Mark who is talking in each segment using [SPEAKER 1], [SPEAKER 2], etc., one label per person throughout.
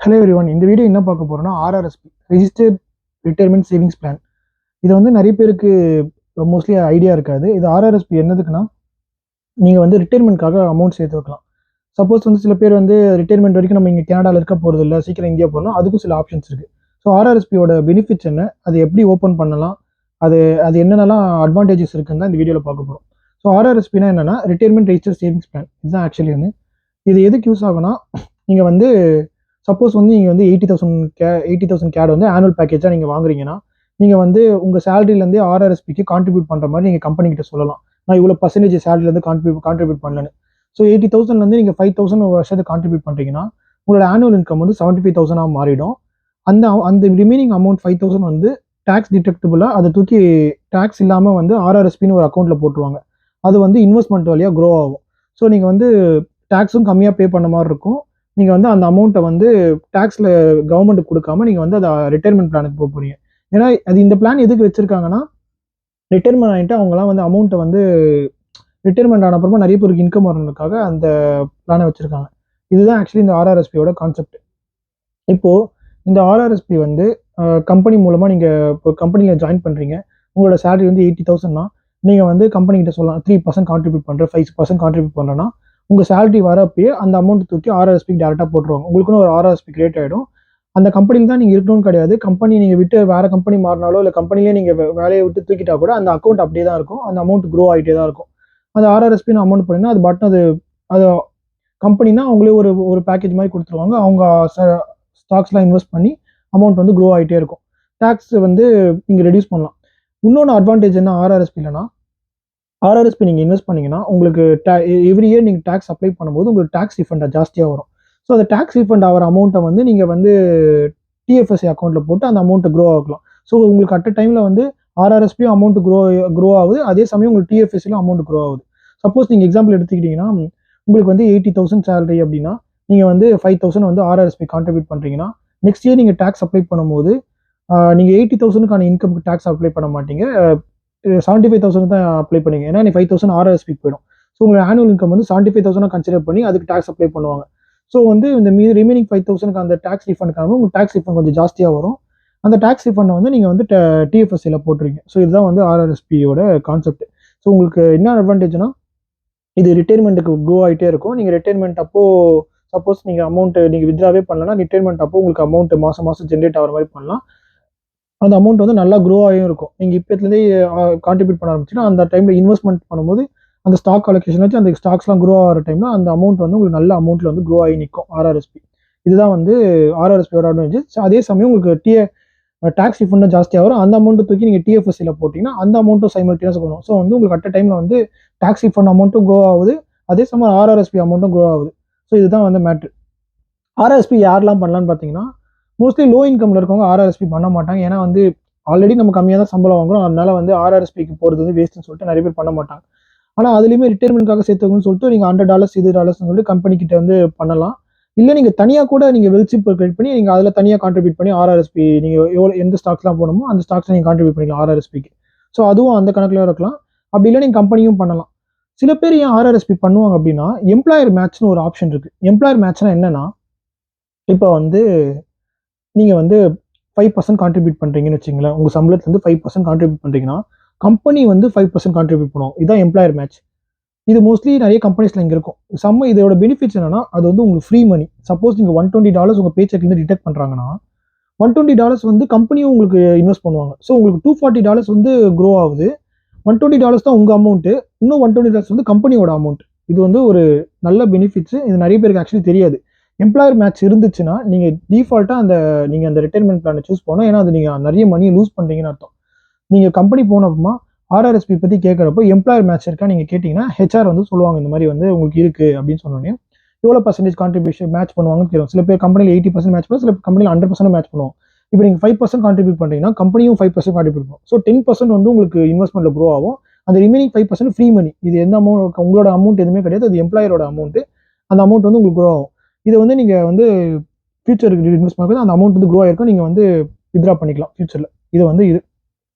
[SPEAKER 1] Hello everyone, இந்த video என்ன பார்க்க போறோம்னா RRSP registered retirement savings plan. இது வந்து நிறைய பேருக்கு மோஸ்ட்லி ஐடியா இருக்காது. இது ஆர்ஆர்எஸ்பி என்னதுக்குன்னா, நீங்கள் வந்து ரிட்டையர்மெண்ட்காக அமௌண்ட் சேர்த்து வைக்கலாம். சப்போஸ் வந்து சில பேர் வந்து ரிட்டையர்மெண்ட் வரைக்கும் நம்ம இங்கே கனடாவில் இருக்க போகிறது இல்லை, சீக்கிரம் இந்தியா போகணும், அதுக்கும் சில ஆப்ஷன்ஸ் இருக்குது. ஸோ ஆர்ஆர்எஸ்பியோட பெனிஃபிட்ஸ் என்ன, அது எப்படி ஓப்பன் பண்ணலாம், அது அது என்னென்னலாம் அட்வான்டேஜஸ் இருக்குன்னு தான் இந்த வீடியோவில் பார்க்க போகிறோம். ஸோ ஆர்ஆர்எஸ்பினா என்னன்னா, ரிட்டையர்மெண்ட் ரெஜிஸ்டர் சேவிங்ஸ் பிளான். இதுதான் ஆக்சுவலி வந்து இது எதுக்கு யூஸ் ஆகும்னா, நீங்கள் வந்து சப்போஸ் வந்து நீங்கள் வந்து 80,000 கேட் வந்து ஆனுவல் பேக்கேஜாக நீங்கள் வாங்குறீங்கன்னா, நீங்கள் வந்து உங்கள் சேலரிலேருந்தே ஆர்ஆர்எஸ்பிக்கு கான்ட்ரிபியூட் பண்ணுற மாதிரி நீங்கள் கம்பெனி கிட்ட சொல்லலாம். நான் இவ்வளோ பர்சன்டேஜ் சேலரிலேருந்து கான்ட்ரிபியூட் பண்ணலன்னு. ஸோ 80,000லேருந்து நீங்கள் 5,000 ஒரு வருஷத்துக்கு கான்ட்ரிபியூட் பண்ணுறீங்கன்னா, உங்களோட ஆனுவல் இன்கம் வந்து 75,000 மாறிடும். அந்த அந்த ரிமைனிங் அமௌண்ட் 5,000 வந்து டேக்ஸ் டிடெக்டபுளாக அதை தூக்கி டேக்ஸ் இல்லாமல் வந்து ஆர்ஆர்எஸ்பின்னு ஒரு அக்கௌண்ட்டில் போட்டுருவாங்க. அது வந்து இன்வெஸ்ட்மெண்ட் வழியாக க்ரோ ஆகும். ஸோ நீங்கள் வந்து டேக்ஸும் கம்மியாக பே பண்ண மாதிரி இருக்கும். நீங்கள் வந்து அந்த அமௌண்ட்டை வந்து டேக்ஸில் கவர்மெண்ட்டுக்கு கொடுக்காம நீங்கள் வந்து அதை ரிட்டையர்மெண்ட் பிளானுக்கு போக போகிறீங்க. ஏன்னா அது இந்த பிளான் எதுக்கு வச்சுருக்காங்கன்னா, ரிட்டையர்மெண்ட் ஆகிட்டு அவங்களாம் வந்து அமௌண்ட்டை வந்து ரிட்டையர்மெண்ட் ஆன அப்புறமா நிறைய பேருக்கு இன்கம் வரணுக்காக அந்த பிளானை வச்சுருக்காங்க. இதுதான் ஆக்சுவலி இந்த ஆர்ஆர்எஸ்பியோட கான்செப்ட். இப்போது இந்த ஆர்ஆர்எஸ்பி வந்து கம்பெனி மூலமாக நீங்கள் இப்போ கம்பெனியில் ஜாயின் பண்ணுறீங்க. உங்களோட சேலரி வந்து 80,000னா நீங்கள் வந்து கம்பெனிகிட்ட சொல்லலாம் 3% கான்ட்ரிபியூட் பண்ணுறேன், 5% கான்ட்ரிபியூட் பண்ணுறேன்னா உங்கள் சேலரி வரப்பயே அந்த அமௌண்ட் தூக்கி ஆர்ஆர்எஸ்பிக்கு டேரெக்டாக போட்டுருவாங்க. உங்களுக்குன்னு ஒரு ஆர்ஆர்எஸ்பி கிரியேட் ஆகிடும். அந்த கம்பெனியில் தான் நீங்கள் இருக்கணும்னு கிடையாது. கம்பெனி நீங்கள் விட்டு வேறு கம்பெனி மாறினாலோ இல்லை கம்பெனிலே நீங்கள் வேலையை விட்டு தூக்கிட்டா கூட அந்த அக்கௌண்ட் அப்படியே தான் இருக்கும். அந்த அமௌண்ட் க்ரோ ஆகிட்டே தான் இருக்கும். அந்த ஆர்ஆர்எஸ்பின்னு அமௌண்ட் போனீங்கன்னா அது பட்டன் அது கம்பெனினா அவங்களே ஒரு ஒரு பேக்கேஜ் மாதிரி கொடுத்துருவாங்க. அவங்க ஸ்டாக்ஸ்லாம் இன்வெஸ்ட் பண்ணி அமௌண்ட் வந்து க்ரோ ஆகிட்டே இருக்கும். டேக்ஸ் வந்து நீங்கள் ரெடியூஸ் பண்ணலாம். இன்னொன்று அட்வான்டேஜ் என்ன ஆர்ஆர்எஸ்பிலனா, ஆர்ஆர்எஸ்பி நீங்கள் இன்வெஸ்ட் பண்ணீங்கன்னா உங்களுக்கு எவ்ரி இயர் நீங்கள் டேக்ஸ் அப்ளை பண்ணும்போது உங்களுக்கு டேக்ஸ் ரீஃபண்டாக ஜாஸ்தியாக வரும். ஸோ அந்த டேக்ஸ் ரீஃபண்ட் ஆகிற அமௌண்ட்டை வந்து நீங்கள் வந்து டிஎஃப்எஸ்சி அக்கௌண்ட்டில் போட்டு அந்த அமௌண்ட்டை க்ரோ ஆகலாம். ஸோ உங்களுக்கு அட் டைமில் வந்து ஆர்ஆர்எஸ்பியும் அமௌண்ட் க்ரோ ஆகுது, அதே சமயம் உங்களுக்கு டிஎஃப்எஸ்சிலும் அமௌண்ட் க்ரோ ஆகுது. சப்போஸ் நீங்கள் எக்ஸாம்பிள் எடுத்துக்கிட்டிங்கன்னா, உங்களுக்கு வந்து 80,000 சேலரி அப்படின்னா நீங்கள் வந்து 5,000 வந்து ஆர்ஆர்எஸ்பி கான்ட்ரிபியூட் பண்ணுறீங்கன்னா, நெக்ஸ்ட் இயர் நீங்கள் டேக்ஸ் அப்ளை பண்ணும்போது நீங்கள் 80,000க்கான இன்கம்க்கு டேக்ஸ் அப்ளை பண்ண மாட்டீங்க, 75,000 தான் அப்ளை பண்ணுவீங்க. ஏன்னா நீ 5,000 ஆர்ஆர்எஸ்பிக்கு போயிடும். ஸோ உங்களோட ஆனுவல் இன்கம் வந்து 75,000 கன்சிடர் பண்ணி அதுக்கு டேக்ஸ் அப்ளை பண்ணுவாங்க. ஸோ வந்து இந்த ரிமைனிங் 5,000க்கு அந்த டேக்ஸ் ரீஃபண்டுக்காக உங்களுக்கு டேக்ஸ் ரீஃபண்ட் கொஞ்சம் ஜாஸ்தியாக வரும். அந்த டேக்ஸ் ரீஃபண்டை வந்து நீங்கள் வந்து டிஎஃப்எஸ்சியில் போட்டுருவீங்க. ஸோ இதுதான் வந்து ஆர்ஆர்எஸ்பியோட கான்செப்ட். ஸோ உங்களுக்கு என்ன அட்வான்டேஜ்னா, இது ரிட்டையர்மெண்ட்டுக்கு க்ரோ ஆகிட்டே இருக்கும். நீங்கள் ரிட்டையர்மெண்ட் அப்போது சப்போஸ் நீங்கள் அமௌண்ட்டு நீங்கள் வித்ராவே பண்ணலன்னா ரிட்டையர்மெண்ட் அப்போ உங்களுக்கு அமௌண்ட் மாதம் மாதம் ஜென்ரேட் ஆகிற மாதிரி பண்ணலாம். அந்த அமௌண்ட் வந்து நல்லா க்ரோ ஆகியும் இருக்கும். நீங்கள் இப்போத்துலேருந்தே கான்ட்ரிபியூட் பண்ண ஆரம்பிச்சுன்னா அந்த டைமில் இன்வெஸ்ட்மெண்ட் பண்ணும்போது அந்த ஸ்டாக் அலோகேஷன் வச்சு அந்த ஸ்டாக்ஸ்லாம் க்ரோ ஆகிற டைமில் அந்த அமௌண்ட் வந்து உங்களுக்கு நல்ல அமௌண்ட்டில் வந்து க்ரோ ஆகி நிற்கும் ஆர்ஆர்எஸ்பி. இதுதான் வந்து ஆர்ஆர்எஸ்பியோட அட்வான்டேஜ். அதே சமயம் உங்களுக்கு டேக்ஸ் ரீஃபண்டும் ஜாஸ்தியாக வரும். அந்த அமௌண்ட்டை தூக்கி நீங்கள் டிஎஃப்எஸ்சியில் போட்டிங்கன்னா அந்த அமௌண்ட்டும் சைமல்டேனியஸாக வரும். ஸோ வந்து உங்களுக்கு அட் டைமில் வந்து டேக்ஸ் ரீஃபண்ட் அமௌண்ட்டும் க்ரோ ஆகுது, அதே சமயம் ஆர்ஆர்எஸ்பி அமௌண்ட்டும் க்ரோ ஆகுது. ஸோ இதுதான் வந்து மேட்ரு. ஆர்ஆர்எஸ்பி யாரெல்லாம் பண்ணலான்னு பார்த்தீங்கன்னா, மோஸ்ட்லி லோ இன்கமில் இருக்கவங்க ஆர்ஆர்எஸ்பி பண்ண மாட்டாங்க. ஏன்னா வந்து ஆல்ரெடி நம்ம கம்மியாக தான் சம்பளம் வாங்குறோம், அதனால வந்து ஆர்ஆர்எஸ்பிக்கு போகிறது வந்து வேஸ்ட்டுன்னு சொல்லிட்டு நிறைய பேர் பண்ண மாட்டாங்க. ஆனால் அதுலேயுமே ரிட்டையர்மெண்ட்காக சேர்த்துக்கணும்னு சொல்லிட்டு நீங்கள் $100 $100 சொல்லிட்டு கம்பெனி கிட்ட வந்து பண்ணலாம். இல்லை நீங்கள் தனியாக கூட நீங்கள் வெல்சிப் கிரியேட் பண்ணி நீங்கள் அதில் தனியாக கான்ட்ரிபியூட் பண்ணி ஆர்ஆர்எஸ்பி நீங்கள் எந்த ஸ்டாக்ஸ்லாம் போகணுமோ அந்த ஸ்டாக்ஸை நீங்கள் கான்ட்ரிபியூட் பண்ணிக்கலாம் ஆர்ஆர்எஸ்பிக்கு. ஸோ அதுவும் அந்த கணக்கில் இருக்கலாம். அப்படி இல்லை நீங்கள் கம்பெனியும் பண்ணலாம். சில பேர் ஏன் ஆர்ஆர்எஸ்பி பண்ணுவாங்க அப்படின்னா, எம்ப்ளாயர் மேட்ச்னு ஒரு ஆப்ஷன் இருக்குது. எம்ப்ளாயர் மேட்ச்னா என்னன்னா, இப்போ வந்து நீங்கள் வந்து 5% கான்ட்ரிபியூட் பண்ணுறீங்கன்னு வச்சுங்களேன். உங்கள் சம்பளத்துலேருந்து 5% கான்ட்ரிபியூட் பண்ணுறீங்கன்னா, கம்பெனி வந்து 5% கான்ட்ரிபியூட் பண்ணுவோம். இதுதான் எம்ப்ளாயர் மேட்ச். இது மோஸ்ட்லி நிறைய கம்பெனிஸில் இங்கே இருக்கும். இதோட பெனிஃபிட்ஸ் என்னன்னா, அது வந்து உங்களுக்கு ஃப்ரீ மணி. சப்போஸ் நீங்கள் $120 உங்கள் பே செக்லேருந்து டிடெக்ட் பண்ணுறாங்கன்னா, $120 வந்து கம்பெனியும் உங்களுக்கு இன்வெஸ்ட் பண்ணுவாங்க. ஸோ உங்களுக்கு $240 வந்து க்ரோ ஆகுது. $120 தான் உங்கள் அமௌண்ட்டு. இன்னும் $120 வந்து கம்பெனியோட அமௌண்ட். இது வந்து ஒரு நல்ல பெனிஃபிட்ஸு. இது நிறைய பேருக்கு ஆக்சுவலி தெரியாது. எம்ப்ளாயர் மேட்ச் இருந்துச்சுன்னா நீங்கள் டிஃபால்ட்டாக நீங்கள் அந்த ரிட்டையர்மெண்ட் பிளானை சூஸ் பண்ணணும். ஏன்னா அது நீங்கள் நிறைய மணியை லூஸ் பண்ணுறீங்கன்னு அர்த்தம். நீங்கள் கம்பெனி போனப்பமா ஆர்ஆர்எஸ்பி பற்றி கேட்குறப்போ எம்ப்ளாயர் மேட்ச் இருக்கா நீங்கள் கேட்டிங்கன்னா ஹெச்ஆர் வந்து சொல்லுவாங்க இந்த மாதிரி வந்து உங்களுக்கு இருக்குது அப்படின்னு சொன்னோன்னே எவ்வளோ பர்சன்டேஜ் கான்ட்ரிபியூஷன் மேட்ச் பண்ணுவாங்கன்னு தெரியும். சில பேர் கம்பெனியில் 80% மேட்ச் பண்ணுவோம், சில கம்பெனியில் 100% மேட்ச் பண்ணுவோம். இப்போ நீங்கள் 5% கான்ட்ரிபியூட் பண்ணுறீங்கன்னா கம்பெனியும் 5% கான்ட்ரிபியூட் பண்ணும். ஸோ 10% வந்து உங்களுக்கு இன்வெஸ்ட்மெண்ட்டில் க்ரோ ஆகும். அந்த ரிமைனிங் 5% ஃப்ரீ மணி. இது எந்த அமௌண்ட் உங்களோட அமௌண்ட் எதுவுமே கிடையாது, அது எம்ப்ளாயரோட அமௌண்ட்டு. அந்த அமௌண்ட் வந்து உங்களுக்கு க்ரோ ஆகும். இதை வந்து நீங்கள் வந்து ஃபியூச்சருக்கு இன்வெஸ்ட் பண்ணுறது அந்த அமௌண்ட் வந்து க்ரோ ஆகிருக்கும். நீங்கள் வந்து வித்ரா பண்ணிக்கலாம் ஃபியூச்சரில். இது வந்து இது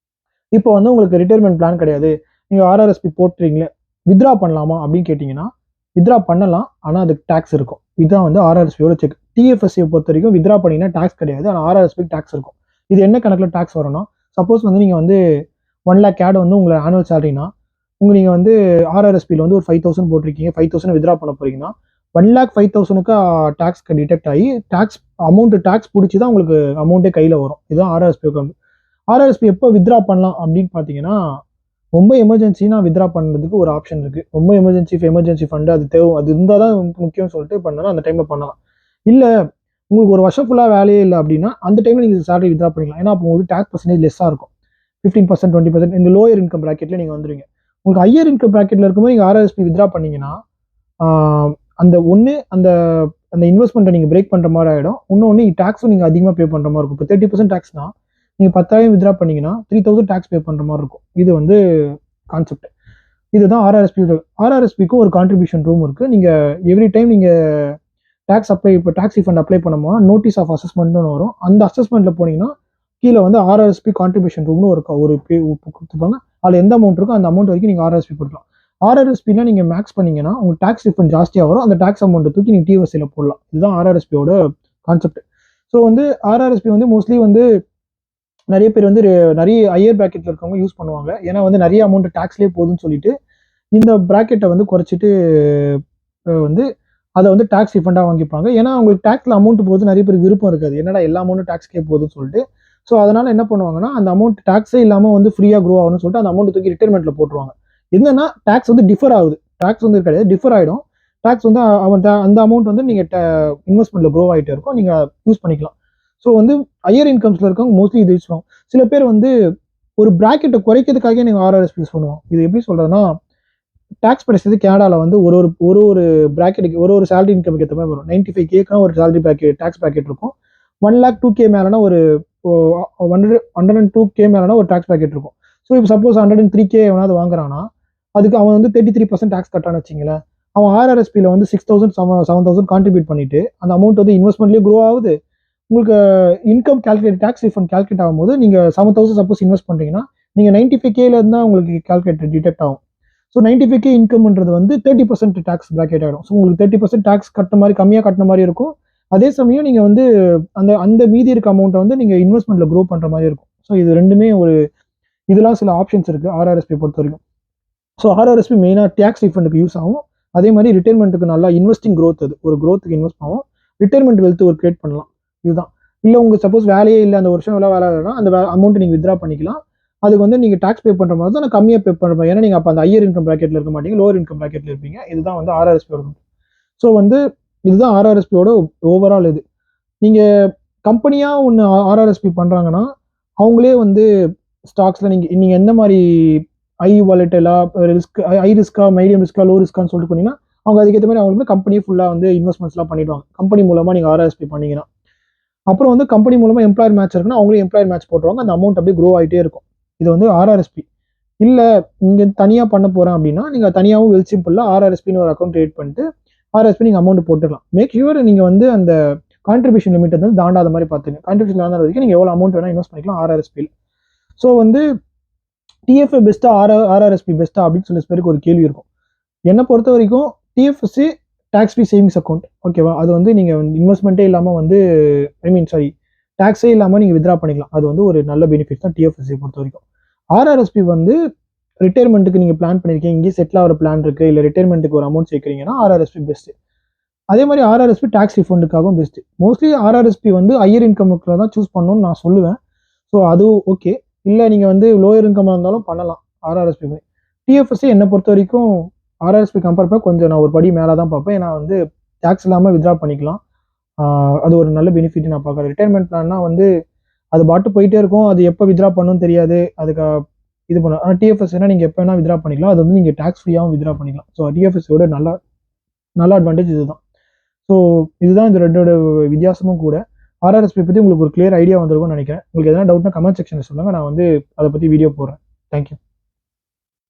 [SPEAKER 1] இப்போ வந்து உங்களுக்கு ரிட்டையர்மெண்ட் பிளான் கிடையாது, நீங்கள் ஆர்ஆர்எஸ்பி போட்டுறீங்களே, வித்ரா பண்ணலாமா அப்படின்னு கேட்டிங்கன்னா வித்ரா பண்ணலாம். ஆனால் அதுக்கு டேக்ஸ் இருக்கும். இதுதான் வந்து ஆர்ஆர்எஸ்பியோட செக் டிஎஃப்எஸ்சியை பொறுத்த வரைக்கும் வித்ரா பண்ணிங்கன்னா டேக்ஸ் கிடையாது, ஆனால் ஆர்ஆர்எஸ்பி டேக்ஸ் இருக்கும். இது என்ன கணக்கில் டேக்ஸ் வரும்னா, சப்போஸ் வந்து நீங்கள் வந்து 1 lakh CAD வந்து உங்களை ஆனுவல் சேலரினா நீங்கள் வந்து ஆர்ஆர்எஸ்பியில் வந்து ஒரு 5,000 போட்டிருக்கீங்க, 5,000 வித்ரா பண்ண போறீங்கன்னா 1,05,000க்கு டேக்ஸ் டிடெக்ட் ஆகி டேக்ஸ் பிடிச்சி தான் உங்களுக்கு அமௌண்ட்டே கையில் வரும். இதுதான் ஆர்ஆர்எஸ்பி. ஆர்ஆர்எஸ்பி எப்போ வித்ரா பண்ணலாம் அப்படின்னு பார்த்தீங்கன்னா, ரொம்ப எமர்ஜென்சினா வித்ரா பண்ணுறதுக்கு ஒரு ஆப்ஷன் இருக்குது. ரொம்ப எமர்ஜென்சி ஃபண்டு அது தேவை, அது இருந்தால் தான் முக்கியம் சொல்லிட்டு பண்ணலாம், அந்த டைமில் பண்ணலாம். இல்லை உங்களுக்கு ஒரு வருஷம் ஃபுல்லாக வேலையே இல்லை அப்படின்னா அந்த டைமில் நீங்கள் சேலரி வித்ரா பண்ணிக்கலாம். ஏன்னா அப்போ உங்களுக்கு டேக்ஸ் பர்சன்டேஜ் லெஸ்ஸாக இருக்கும். 15%, 20% இந்த லோயர் இன்கம் ப்ராக்கெட்டில் நீங்கள் வந்துடுவீங்க. உங்களுக்கு ஹையர் இன்கம் ப்ராக்கெட்டில் இருக்கும்போது நீங்கள் ஆர்ஆர்எஸ்பி வித்ரா பண்ணீங்கன்னா அந்த அந்த அந்த இன்வெஸ்ட்மெண்ட்டை நீங்கள் பிரேக் பண்ணுற மாதிரி ஆகிடும். இன்னொன்று டேக்ஸும் நீங்கள் அதிகமாக பே பண்ணுற மாதிரி இருக்கும். இப்போ 30% டேக்ஸ்னா நீங்கள் 10,000 வித்ரா பண்ணீங்கன்னா 3,000 டேக்ஸ் பே பண்ணுற மாதிரி இருக்கும். இது வந்து கான்செப்ட். இதுதான் ஆர்ஆர்எஸ்பிக்கு ஒரு கான்ட்ரிபியூஷன் ரூம் இருக்குது. நீங்கள் எவ்ரி டைம் நீங்கள் டேக்ஸ் ரீஃபண்ட் அப்ளை பண்ணும்போது நோட்டீஸ் ஆஃப் அசஸ்மெண்ட்னு வரும். அந்த அசஸ்மெண்ட்டில் போனீங்கன்னா கீழே வந்து ஆர்ஆர்எஸ்பி கான்ட்ரிபியூஷன் ரூம்னு ஒரு கொடுத்துருப்பாங்க. அதில் எந்த அமௌண்ட் இருக்கோ அந்த அமௌண்ட் வரைக்கும் நீங்கள் ஆர்ஆர்எஸ்பி கொடுக்கலாம். ஆர்ஆர்எஸ்பினா நீங்கள் மேக்ஸ் பண்ணீங்கன்னா உங்களுக்கு டேக்ஸ் ரீஃபண்ட் ஜாஸ்தியாக வரும். அந்த டேக்ஸ் அமௌண்ட்டை தூக்கி நீங்கள் டிஎஃப்எஸ்சியில் போடலாம். இதுதான் ஆர்ஆர்எஸ்பியோட கான்செப்ட். ஸோ வந்து ஆர்ஆர்எஸ்பி வந்து மோஸ்ட்லி வந்து நிறைய பேர் வந்து நிறைய ஹையர் ப்ராக்கெட்டில் இருக்கவங்க யூஸ் பண்ணுவாங்க. ஏன்னா வந்து நிறைய அமௌண்ட் டேக்ஸ்லேயே போகுதுன்னு சொல்லிட்டு இந்த ப்ராக்கெட்டை வந்து குறைச்சிட்டு வந்து அதை வந்து டேக்ஸ் ரீஃபண்டாக வாங்கிப்பாங்க. ஏன்னா அவங்களுக்கு டேக்ஸில் அமௌண்ட் போகுது நிறைய பேர் விருப்பம் இருக்காது, என்னடா எல்லா அமௌண்ட்டும் டேக்ஸ்க்கே போகுதுன்னு சொல்லிட்டு. ஸோ அதனால் என்ன பண்ணுவாங்கன்னா அந்த அமௌண்ட் டேக்ஸே இல்லாமல் வந்து ஃப்ரீயாக க்ரோ ஆகணும்னு சொல்லிட்டு அந்த அமௌண்ட் தூக்கி ரிட்டர்மெண்ட்டில் போட்டுருவாங்க. என்னன்னா டேக்ஸ் வந்து டிஃபர் ஆகுது, டேக்ஸ் வந்து கிடையாது, டிஃபர் ஆகிடும். டேக்ஸ் வந்து அந்த அமௌண்ட் வந்து நீங்கள் இன்வெஸ்ட்மெண்ட்டில் க்ரோ ஆகிட்டே இருக்கும், நீங்கள் யூஸ் பண்ணிக்கலாம். ஸோ வந்து ஹையர் இன்கம்ஸில் இருக்கவங்க மோஸ்ட்லி இது யூஸ் பண்ணுவோம். சில பேர் வந்து ஒரு ப்ராக்கெட்டை குறைக்கிறதுக்காகவே நீங்கள் ஆர்ஆர்எஸ்பி யூஸ் பண்ணுவோம். இது எப்படி சொல்கிறதுனா, டேக்ஸ் படிச்சது கேனடாவில் வந்து ஒரு ப்ராக்கெட்டுக்கு ஒரு சேலரி இன்கமுக்கு ஏற்ற மாதிரி வரும். 95K ஒரு சேலரி டேக்ஸ் ப்ராக்கெட் இருக்கும். 1,02K மேலேனா ஒரு 102K மேலேனா ஒரு டேக்ஸ் ப்ராக்கெட் இருக்கும். ஸோ இப்போ சப்போஸ் 103K எவனாவது வாங்குறான்னா அதுக்கு அவன் வந்து 33% டேக்ஸ் கட்டான்னு வச்சிங்களேன். அவன் ஆர்ஆர்எஸ்பியில் வந்து 6,000 7,000 கான்ட்ரிபியூட் பண்ணிட்டு அந்த அமௌண்ட் வந்து இன்வெஸ்ட்மெண்ட்லேயே க்ரோ ஆகுது. உங்களுக்கு இன்கம் டேக்ஸ் ரீஃபண்ட் கால்குலேட் ஆகும்போது நீங்கள் 7,000 சப்போஸ் இன்வெஸ்ட் பண்ணுறீங்கன்னா நீங்கள் 95Kல இருந்தால் உங்களுக்கு கால்குலேட் டிடெக்ட் ஆகும். ஸோ 95K இன்கம்ன்றது வந்து 30% டேக்ஸ் ப்ராக்கெட் ஆகிடும். ஸோ உங்களுக்கு 30% டேக்ஸ் கட்டின மாதிரி கம்மியாக கட்டின மாதிரி இருக்கும். அதே சமயம் நீங்கள் வந்து அந்த மீதி இருக்க அமௌண்ட்டை வந்து நீங்கள் இன்வெஸ்ட்மெண்ட்டில் க்ரோ பண்ணுற மாதிரி இருக்கும். ஸோ இது ரெண்டுமே இதெல்லாம் சில ஆப்ஷன்ஸ் இருக்குது ஆர்ஆர்எஸ்பி பொறுத்த வரைக்கும். ஸோ ஆர்ஆர்எஸ்பி மெயினாக டேக்ஸ் ரீஃபண்டுக்கு யூஸ் ஆகும். அதே மாதிரி ரிட்டைர்மெண்ட்டுக்கு நல்லா இன்வெஸ்டிங் க்ரோத், அது ஒரு க்ரோத்துக்கு இன்வெஸ்ட் ஆகும். ரிட்டைர்மெண்ட் வெல்த் ஒரு கிரியேட் பண்ணலாம். இதுதான். இல்லை உங்களுக்கு சப்போஸ் வேலையே இல்லை, அந்த வருஷம் வேலை இல்லைனா அந்த அமௌண்ட்டை நீங்கள் வித்ரா பண்ணிக்கலாம். அதுக்கு வந்து நீங்கள் டேக்ஸ் பே பண்ணுற மாதிரி தான், நான் கம்மியாக பே பண்ணுற மாதிரி. ஏன்னா நீங்கள் அப்போ அந்த ஹையர் இன்கம் ப்ராக்கெட்டில் இருக்க மாட்டீங்க, லோவர் இன்கம் ப்ராக்கெட்டில் இருப்பீங்க. இதுதான் வந்து ஆர்ஆர்எஸ்பியோட. ஸோ வந்து இதுதான் ஆர்ஆர்எஸ்பியோட ஓவரால். இது நீங்கள் கம்பெனியாக ஒன்று ஆர்ஆர்எஸ்பி பண்ணுறாங்கன்னா அவங்களே வந்து ஸ்டாக்ஸில் நீங்கள் எந்த மாதிரி ஹை வாலட்டைலா ஹை ரிஸ்கா, மீடியம் ரிஸ்கா, லோ ரிஸ்கான்னு சொல்லிட்டு போனீங்கன்னா அவங்க அதுக்கேற்ற மாதிரி அவங்களுக்கு கம்பெனியே ஃபுல்லாக வந்து இன்வெஸ்ட்மெண்ட்ஸ்லாம் பண்ணிடுவாங்க. கம்பெனி மூலமாக நீங்கள் ஆர்ஆர்எஸ்பி பண்ணிங்கன்னா அப்புறம் வந்து கம்பெனி மூலமாக எம்ப்ளாயர் மேட்ச் இருக்குன்னா அவங்களே எம்ப்ளாயர் மேட்ச் போட்டுருவாங்க. அந்த அமௌண்ட் அப்படியே க்ரோ ஆகிட்டே இருக்கும். இது வந்து ஆர்ஆர்எஸ்பி. இல்லை நீங்கள் தனியாக பண்ண போகிறேன் அப்படின்னா நீங்கள் தனியாகவும் வெல் சிம்பிளில் ஆர்ஆர்எஸ்பின்னு ஒரு அக்கௌண்ட் கிரியேட் பண்ணிட்டு ஆர்ஆர்எஸ்பி நீங்கள் அமௌண்ட் போட்டுக்கலாம். மேக் ஷூர் நீங்கள் வந்து அந்த கான்ட்ரிபியூஷன் லிமிட் வந்து தாண்டாத மாதிரி பார்த்துங்க. கான்ட்ரிபியூஷன் தாண்டாத வரைக்கும் நீங்கள் எவ்வளோ அமௌண்ட் வேணால் இன்வெஸ்ட் பண்ணிக்கலாம் ஆர்ஆர்எஸ்பியில். ஸோ வந்து டிஎஃப்ஏ பெஸ்ட்டா ஆர்ஆர்எஸ்பி பெஸ்ட்டா அப்படின்னு சில பேருக்கு ஒரு கேள்வி இருக்கும். என்னை பொறுத்த வரைக்கும் டிஎஃப்எஸ்சி டேக்ஸ் ஃப்ரீ சேவிங்ஸ் அக்கௌண்ட், ஓகேவா? அது வந்து நீங்கள் இன்வெஸ்ட்மெண்ட்டே இல்லாமல் வந்து டேக்ஸே இல்லாமல் நீங்கள் வித்ரா பண்ணிக்கலாம். அது வந்து ஒரு நல்ல பெனிஃபிட் தான் டிஎஃப்எஸ்சி பொறுத்த வரைக்கும். ஆர்ஆர்எஸ்பி வந்து ரிட்டைர்மெண்ட்டுக்கு நீங்கள் பிளான் பண்ணியிருக்கீங்க, இங்கேயே செட்டில் ஆகிற பிளான் இருக்குது, இல்லை ரிட்டைர்மெண்ட்டுக்கு ஒரு அமௌண்ட் சேர்க்குறீங்கன்னா ஆர்ஆர்எஸ்பி பெஸ்ட்டு. அதே மாதிரி ஆர்ஆர்எஸ்பி டேக்ஸ் ரிஃபண்டுக்காகவும் பெஸ்ட்டு. மோஸ்ட்லி ஆர்ஆர்எஸ்பி வந்து ஹையர் இன்கமுக்கு தான் சூஸ் பண்ணணும்னு நான் சொல்லுவேன். ஸோ அது ஓகே. இல்லை நீங்கள் வந்து லோயர் இன்கமாக இருந்தாலும் பண்ணலாம் ஆர்ஆர்எஸ்பி. டிஎஃப்எஸ்சி என்னை பொறுத்த வரைக்கும் ஆர்ஆர்எஸ்பி கம்பேர் பண்ண கொஞ்சம் நான் ஒரு படி மேலே தான் பார்ப்பேன். ஏன்னா வந்து டேக்ஸ் இல்லாமல் வித்ரா பண்ணிக்கலாம். அது ஒரு நல்ல பெனிஃபிட் நான் பார்க்குறேன். ரிட்டைர்மெண்ட் பிளான்னா வந்து அது பாட்டு போயிட்டே இருக்கும், அது எப்போ வித்ரா பண்ணணும்னு தெரியாது, அதுக்கு இது பண்ண. ஆனால் டிஎஃப்எஸ்னா நீங்கள் எப்போ வேணால் வித்ரா பண்ணிக்கலாம். அது வந்து நீங்கள் டேக்ஸ் ஃப்ரீயாகவும் வித்ரா பண்ணிக்கலாம். ஸோ டிஎஃப்எஸ்சியோட நல்ல அட்வான்டேஜ் இதுதான். ஸோ இதுதான் இந்த ரெண்டோட வித்தியாசமும் கூட. ஆர்ஆர்எஸ்பி பற்றி உங்களுக்கு ஒரு கிளியர் ஐடியா வந்திருக்கும்னு நினைக்கிறேன். உங்களுக்கு எதனா டவுட்னா கமெண்ட் செக்ஷனில் சொல்லுங்கள், நான் வந்து அதை பற்றி வீடியோ போடுறேன். தேங்க்யூ.